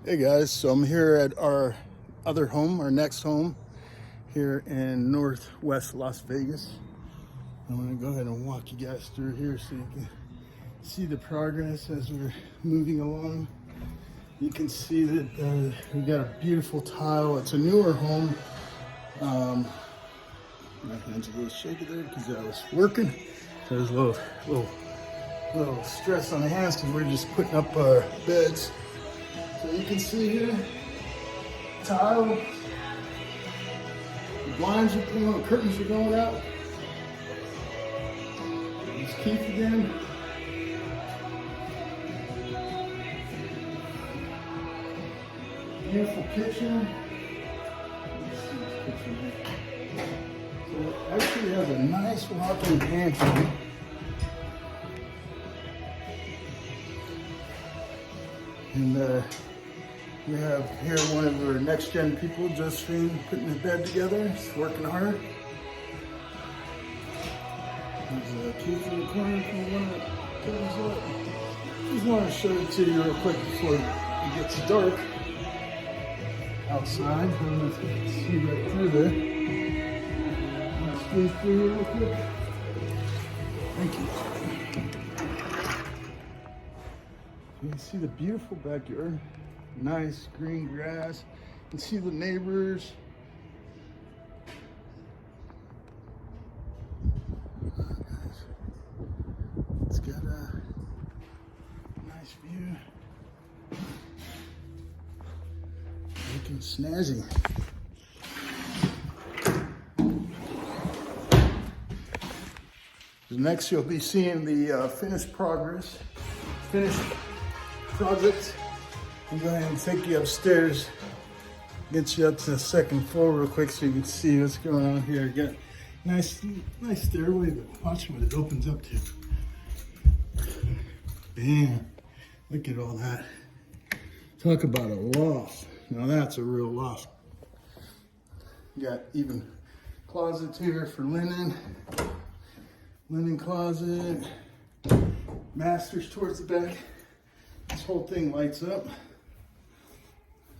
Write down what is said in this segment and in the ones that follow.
Hey guys, so I'm here at our other home, our next home here in Northwest Las Vegas. I'm gonna go ahead and walk you guys through here so you can see the progress as we're moving along. You can see that we got a beautiful tile. It's a newer home. My hand's a little shaky there because I was working. So there's a little stress on the hands because we're just putting up our beds. So you can see here, tile, the blinds are going, the curtains are going up. There's Keith again. Beautiful kitchen. Let's see this kitchen here. So it actually has a nice walk-in pantry. And we have here one of our next-gen people, Josephine, putting the bed together. She's working hard. There's Keith in the corner if you want to turn up. Just want to show it to you real quick before it gets dark outside. I don't know if you can see right through there. I'll squeeze through here real quick. Thank you. You can see the beautiful backyard. Nice green grass. You can see the neighbors. It's got a nice view. Looking snazzy. Next, you'll be seeing the finished project. I'm going to take you upstairs, get you up to the second floor real quick so you can see what's going on here. Got nice stairway, but watch what it opens up to. Bam! Look at all that. Talk about a loft. Now that's a real loft. Got even closets here for linen closet, masters towards the back. This whole thing lights up.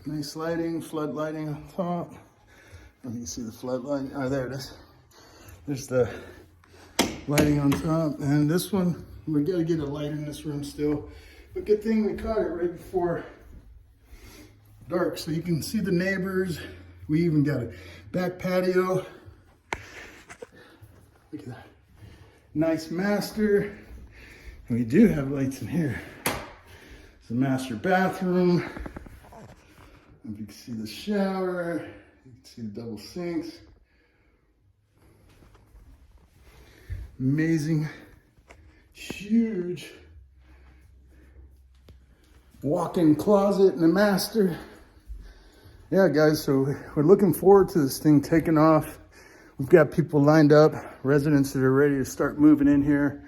Nice lighting, flood lighting on top. You can see the flood lighting. Oh, there it is. There's the lighting on top. And this one, we gotta get a light in this room still. But good thing we caught it right before dark so you can see the neighbors. We even got a back patio. Look at that. Nice master. And we do have lights in here. It's a master bathroom. If you can see the shower, you can see the double sinks. Amazing, huge walk-in closet and a master. Yeah, guys, so we're looking forward to this thing taking off. We've got people lined up, residents that are ready to start moving in here.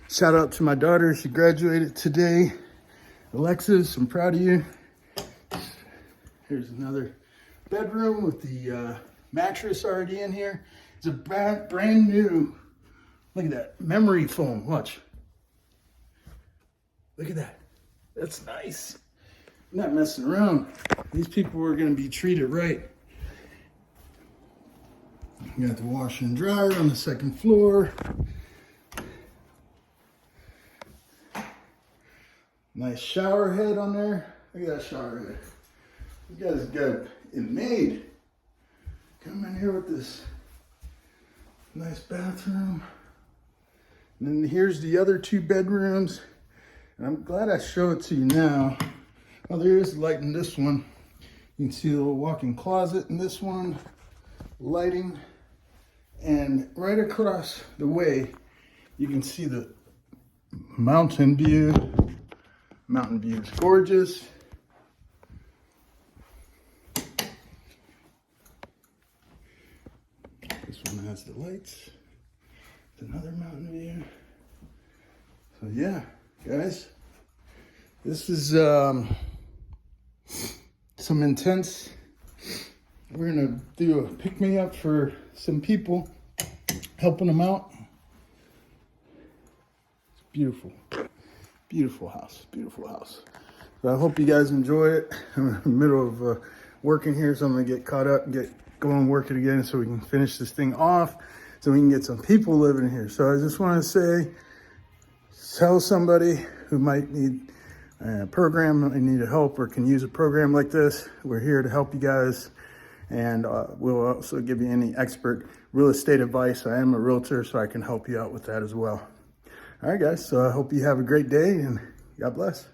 Shout out to my daughter, she graduated today. Alexis, I'm proud of you. Here's another bedroom with the mattress already in here. It's a brand new, look at that, memory foam, watch. Look at that, that's nice. I'm not messing around. These people are gonna be treated right. You got the washer and dryer on the second floor. Nice shower head on there. Look at that shower head. You guys got it made. Come in here with this nice bathroom. And then here's the other two bedrooms. And I'm glad I show it to you now. Oh, there is light in this one. You can see the little walk-in closet in this one. Lighting. And right across the way, you can see the mountain view. Mountain view is gorgeous. This one has the lights. It's another mountain view. So yeah, guys, this is some intense. We're gonna do a pick-me-up for some people, helping them out. It's beautiful. Beautiful house, beautiful house. So I hope you guys enjoy it. I'm in the middle of working here, so I'm gonna get caught up and get going working again so we can finish this thing off so we can get some people living here. So I just want to say, tell somebody who might need a program, might need help or can use a program like this. We're here to help you guys, and we'll also give you any expert real estate advice. I am a realtor, so I can help you out with that as well. All right, guys, so I hope you have a great day, and God bless.